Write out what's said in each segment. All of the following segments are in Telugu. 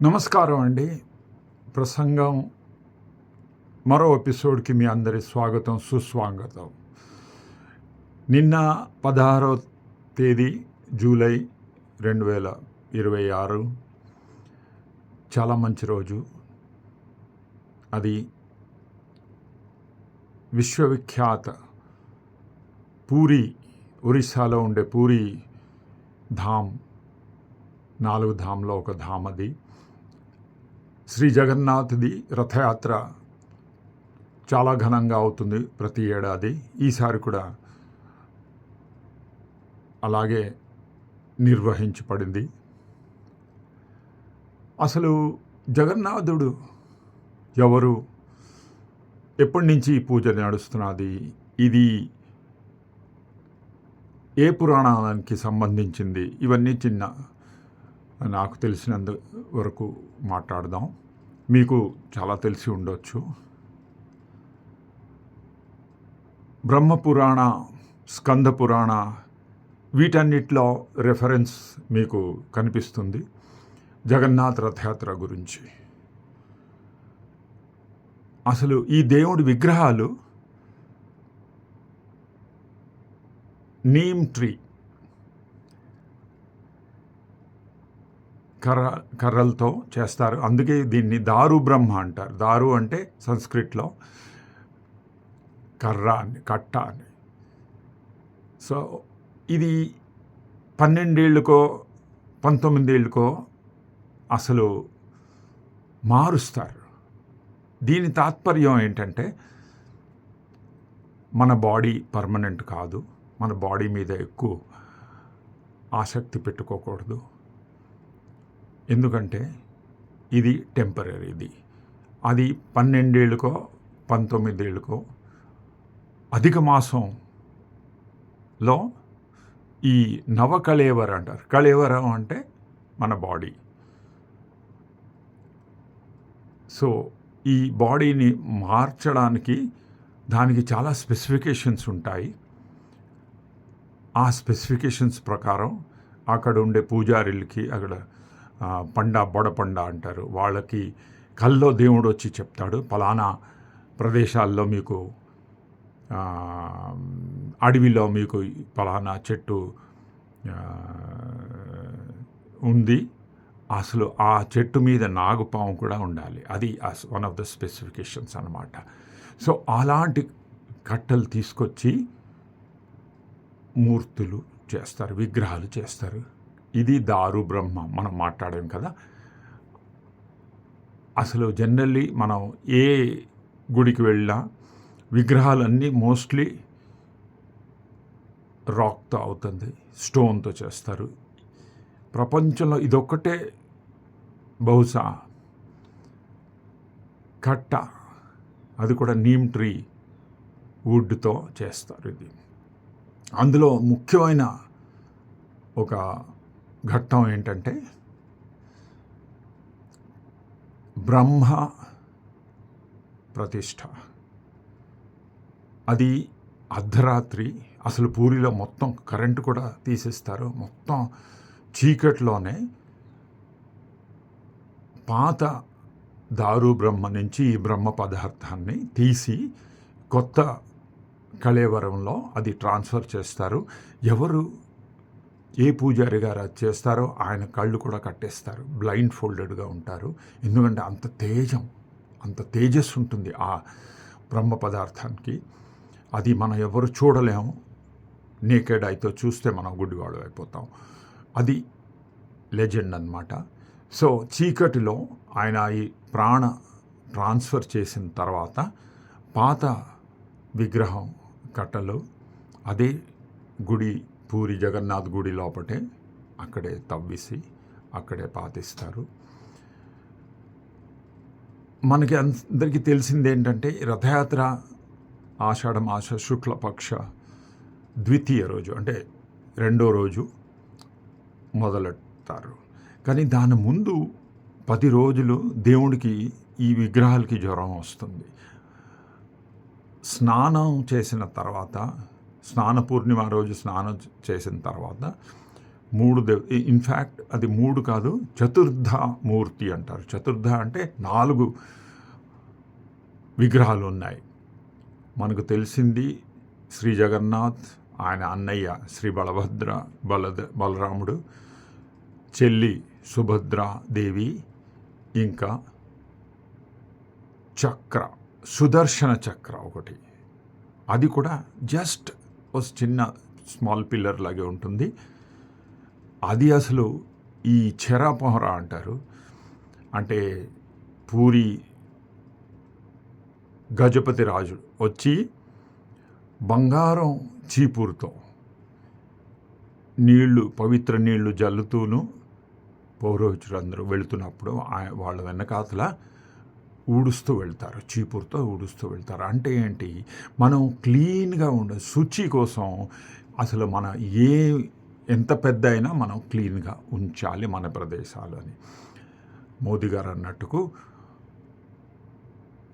నమస్కారం అండి. ప్రసంగం మరో ఎపిసోడ్కి మీ అందరి స్వాగతం, సుస్వాగతం. నిన్న 16వ తేదీ జూలై 2026 చాలా మంచి రోజు. అది విశ్వవిఖ్యాత పూరి, ఒరిస్సాలో ఉండే పూరి ధామ్, 4 ధామ్లో ఒక ధామ్ అది. శ్రీ జగన్నాథ్ది రథయాత్ర చాలా ఘనంగా అవుతుంది ప్రతి ఏడాది. ఈసారి కూడా అలాగే నిర్వహించబడింది. అసలు జగన్నాథుడు ఎవరు, ఎప్పటి నుంచి ఈ పూజ నడుస్తున్నది, ఇది ఏ పురాణానికి సంబంధించింది, ఇవన్నీ నాకు తెలిసినంత వరకు మాట్లాడదాం. మీకు చాలా తెలిసి ఉండొచ్చు. బ్రహ్మపురాణ, స్కంద పురాణ, వీటన్నిటిలో రెఫరెన్స్ మీకు కనిపిస్తుంది జగన్నాథ్ రథయాత్ర గురించి. అసలు ఈ దేవుడి విగ్రహాలు నీమ్ ట్రీ, కర్రలతో చేస్తారు. అందుకే దీన్ని దారు బ్రహ్మ అంటారు. దారు అంటే సంస్కృత్లో కర్ర అని, కట్ట అని. సో ఇది 12 ఏళ్ళకో 19 ఏళ్ళకో అసలు మారుస్తారు. దీని తాత్పర్యం ఏంటంటే, మన బాడీ పర్మనెంట్ కాదు, మన బాడీ మీద ఎక్కువ ఆసక్తి పెట్టుకోకూడదు. ఎందుకంటే ఇది టెంపరీది. అది 12 ఏళ్ళకో 19 ఏళ్ళకో అధిక మాసంలో ఈ నవకళేవర అంటారు. కళేవరం అంటే మన బాడీ. సో ఈ బాడీని మార్చడానికి దానికి చాలా స్పెసిఫికేషన్స్ ఉంటాయి. ఆ స్పెసిఫికేషన్స్ ప్రకారం అక్కడ ఉండే పూజారులకి, అక్కడ బొడపండ అంటారు, వాళ్ళకి కల్లో దేవుడు వచ్చి చెప్తాడు, ఫలానా ప్రదేశాల్లో మీకు అడవిలో మీకు ఫలానా చెట్టు ఉంది, అసలు ఆ చెట్టు మీద నాగుపాము కూడా ఉండాలి. అది వన్ ఆఫ్ ద స్పెసిఫికేషన్స్ అన్నమాట. సో అలాంటి కట్టలు తీసుకొచ్చి మూర్తులు చేస్తారు, విగ్రహాలు చేస్తారు. ఇది దారు బ్రహ్మ మనం మాట్లాడాం కదా. అసలు జనరల్లీ మనం ఏ గుడికి వెళ్ళినా విగ్రహాలన్నీ మోస్ట్లీ రాక్తో అవుతుంది, స్టోన్తో చేస్తారు. ప్రపంచంలో ఇదొక్కటే బహుశా కట్ట, అది కూడా నీమ్ ట్రీ వుడ్తో చేస్తారు. ఇది అందులో ముఖ్యమైన ఒక ఘట్టం ఏంటంటే, బ్రహ్మ ప్రతిష్ఠ. అది అర్ధరాత్రి. అసలు పూరిలో మొత్తం కరెంటు కూడా తీసేస్తారు. మొత్తం చీకట్లోనే పాత దారు బ్రహ్మ నుంచి ఈ బ్రహ్మ పదార్థాన్ని తీసి కొత్త కళేవరంలో అది ట్రాన్స్ఫర్ చేస్తారు. ఎవరు ఏ పూజారి గారు అది చేస్తారో ఆయన కళ్ళు కూడా కట్టేస్తారు, బ్లైండ్ ఫోల్డెడ్గా ఉంటారు. ఎందుకంటే అంత తేజస్సు ఉంటుంది ఆ బ్రహ్మ పదార్థానికి. అది మనం ఎవరు చూడలేము. నేకెడ్ అయితే చూస్తే మనం గుడ్డివాడు అయిపోతాం. అది లెజెండ్ అన్నమాట. సో చీకటిలో ఆయన ఈ ప్రాణ ట్రాన్స్ఫర్ చేసిన తర్వాత పాత విగ్రహం కట్టలు అదే గుడి, పూరి జగన్నాథ్ గుడి లోపటే అక్కడే తవ్వేసి అక్కడే పాతిస్తారు. మనకి అందరికీ తెలిసింది ఏంటంటే, రథయాత్ర ఆషాఢ మాస శుక్లపక్ష ద్వితీయ రోజు, అంటే 2వ రోజు మొదలెడతారు. కానీ దాని ముందు 10 రోజులు దేవుడికి, ఈ విగ్రహాలకి జ్వరం వస్తుంది. స్నానం చేసిన తర్వాత, స్నాన పూర్ణిమ రోజు స్నానం చేసిన తర్వాత 3 ఇన్ఫ్యాక్ట్ అది 3 కాదు, చతుర్థ మూర్తి అంటారు. చతుర్థ అంటే 4 విగ్రహాలు ఉన్నాయి. మనకు తెలిసింది శ్రీ జగన్నాథ్, ఆయన అన్నయ్య శ్రీ బలరాముడు, చెల్లి సుభద్రాదేవి, ఇంకా చక్ర, సుదర్శన చక్ర ఒకటి. అది కూడా జస్ట్ ఒక చిన్న స్మాల్ పిల్లర్ లాగే ఉంటుంది. అది అసలు ఈ చెరాపొహరా అంటారు. అంటే పూరి గజపతి రాజు వచ్చి బంగారం చీపురుతో పవిత్ర నీళ్లు జల్లుతూను పౌరోహితులందరూ వెళుతున్నప్పుడు వాళ్ళ వెనకాతల ఊడుస్తూ వెళ్తారు, చీపురుతో ఊడుస్తూ వెళ్తారు. అంటే ఏంటి, మనం క్లీన్గా శుచి కోసం అసలు మన ఎంత పెద్ద అయినా మనం క్లీన్గా ఉంచాలి మన ప్రదేశాలు అని మోదీ గారు అన్నట్టుకు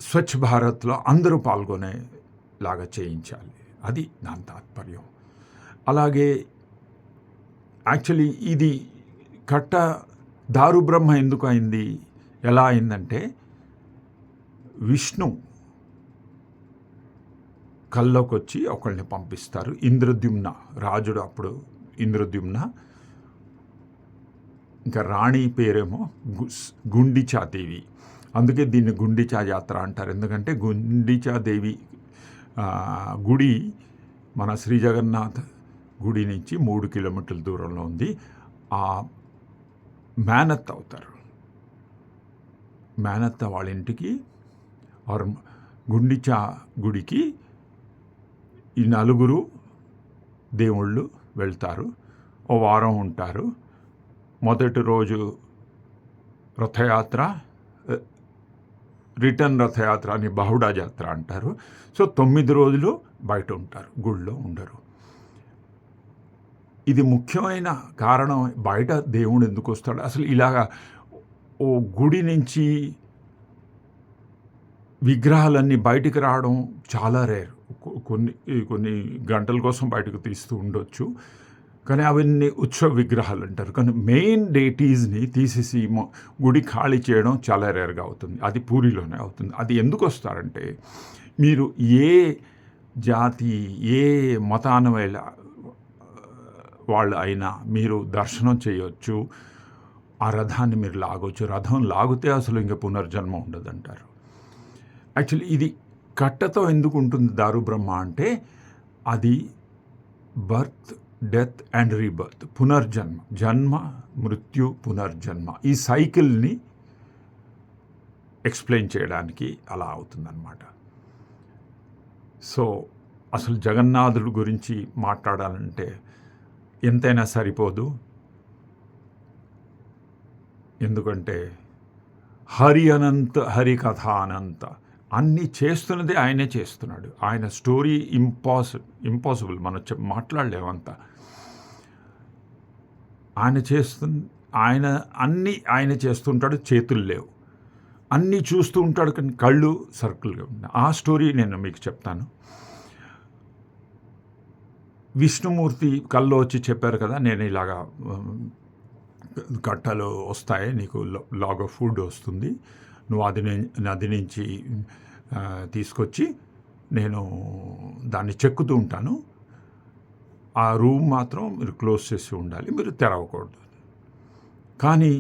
స్వచ్ఛ భారత్లో అందరూ పాల్గొనేలాగా చేయించాలి. అది దాని తాత్పర్యం. అలాగే యాక్చువల్లీ ఇది దారు బ్రహ్మ ఎందుకు అయింది, ఎలా అయిందంటే విష్ణు కల్లోకి వచ్చి ఒకళ్ళని పంపిస్తారు. ఇంద్రద్యుమ్న రాజుడు, అప్పుడు ఇంద్రద్యుమ్న, ఇంకా రాణి పేరేమో గుండిచాదేవి. అందుకే దీన్ని గుండిచా యాత్ర అంటారు. ఎందుకంటే గుండిచాదేవి గుడి మన శ్రీ జగన్నాథ్ గుడి నుంచి 3 కిలోమీటర్ల దూరంలో ఉంది. ఆ మేనత్త అవుతారు. మేనత్త వాళ్ళ ఇంటికి గుండిచా గుడికి ఈ 4 దేవుళ్ళు వెళ్తారు. ఓ వారం ఉంటారు. మొదటి రోజు రథయాత్ర, రిటర్న్ రథయాత్ర అని బహుడా జాత్ర అంటారు. సో 9 రోజులు బయట ఉంటారు, గుళ్ళో ఉండరు. ఇది ముఖ్యమైన కారణం. బయట దేవుడు ఎందుకు వస్తాడు అసలు? ఇలాగా ఓ గుడి నుంచి విగ్రహాలన్నీ బయటికి రావడం చాలా రేర్. కొన్ని గంటల కోసం బయటకు తీస్తూ ఉండొచ్చు, కానీ అవన్నీ ఉత్సవ విగ్రహాలు అంటారు. కానీ మెయిన్ డేటీస్ని తీసేసి గుడి ఖాళీ చేయడం చాలా రేర్గా అవుతుంది. అది పూరిలోనే అవుతుంది. అది ఎందుకు వస్తారంటే, మీరు ఏ జాతి ఏ మతాన వాళ్ళు అయినా మీరు దర్శనం చేయొచ్చు, ఆ రథాన్ని మీరు లాగొచ్చు. రథం లాగితే అసలు ఇంకా పునర్జన్మ ఉండదంటారు. యాక్చువల్లీ ఇది కట్టతో ఎందుకు ఉంటుంది దారు బ్రహ్మ అంటే, అది బర్త్, డెత్ అండ్ రీబర్త్, పునర్జన్మ, జన్మ మృత్యు పునర్జన్మ, ఈ సైకిల్ని ఎక్స్ప్లెయిన్ చేయడానికి అలా అవుతుందన్నమాట. సో అసలు జగన్నాథుడి గురించి మాట్లాడాలంటే ఎంతైనా సరిపోదు. ఎందుకంటే హరి కథ అనంత, అన్నీ చేస్తున్నది ఆయనే చేస్తున్నాడు. ఆయన స్టోరీ ఇంపాసిబుల్ మనం మాట్లాడలేమంత. ఆయన చేస్తుంటాడు, చేతులు లేవు. అన్నీ చూస్తూ ఉంటాడు, కానీ కళ్ళు సర్కిల్గా ఉన్నాయి. ఆ స్టోరీ నేను మీకు చెప్తాను. విష్ణుమూర్తి కల్లో వచ్చి చెప్పారు కదా, నేను ఇలాగా కట్టలు వస్తాయి, నీకు లాగ్ ఆఫ్ ఫుడ్ వస్తుంది, నువ్వు నది నుంచి తీసుకొచ్చి నేను దాన్ని చెక్కుతూ ఉంటాను, ఆ రూమ్ మాత్రం మీరు క్లోజ్ చేసి ఉండాలి, మీరు తెరవకూడదు. కానీ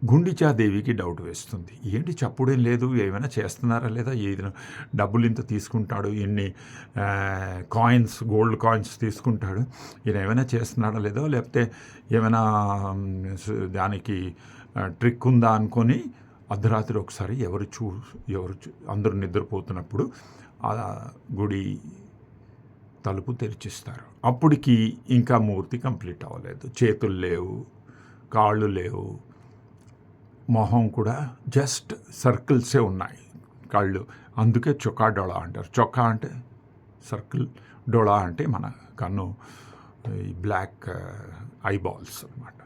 గుండిచాదేవికి డౌట్ వేస్తుంది, ఏంటి చప్పుడేం లేదు, ఏమైనా చేస్తున్నారా లేదా, ఏదైనా డబ్బులు ఇంత తీసుకుంటాడు, ఎన్ని కాయిన్స్, గోల్డ్ కాయిన్స్ తీసుకుంటాడు, ఈయన ఏమైనా చేస్తున్నాడా లేదో, లేకపోతే ఏమైనా దానికి ట్రిక్ ఉందా అనుకొని అర్ధరాత్రి ఒకసారి ఎవరు అందరూ నిద్రపోతున్నప్పుడు ఆ గుడి తలుపు తెరిచిస్తారు. అప్పటికి ఇంకా మూర్తి కంప్లీట్ అవ్వలేదు. చేతులు లేవు, కాళ్ళు లేవు, మొహం కూడా జస్ట్ సర్కిల్సే ఉన్నాయి, కళ్ళు. అందుకే చొక్కా డొళ అంటారు. చొక్కా అంటే సర్కిల్, డొళ అంటే మన కన్ను, ఈ బ్లాక్ ఐబాల్స్ అన్నమాట.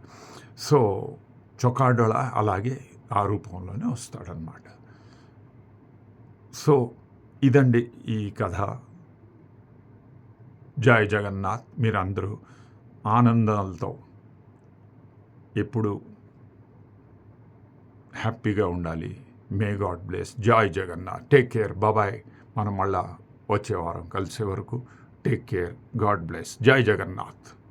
సో చొక్కా డొళ అలాగే ఆ రూపంలోనే వస్తాడనమాట. సో ఇదండి ఈ కథ. జై జగన్నాథ్. మీరందరూ ఆనందాలతో ఎప్పుడు హ్యాపీగా ఉండాలి. May God bless. జై జగన్నాథ్. Take care. బాబాయ్. మనం మళ్ళా వచ్చే వారం కలిసే వరకు టేక్ కేర్. God bless. జై జగన్నాథ్.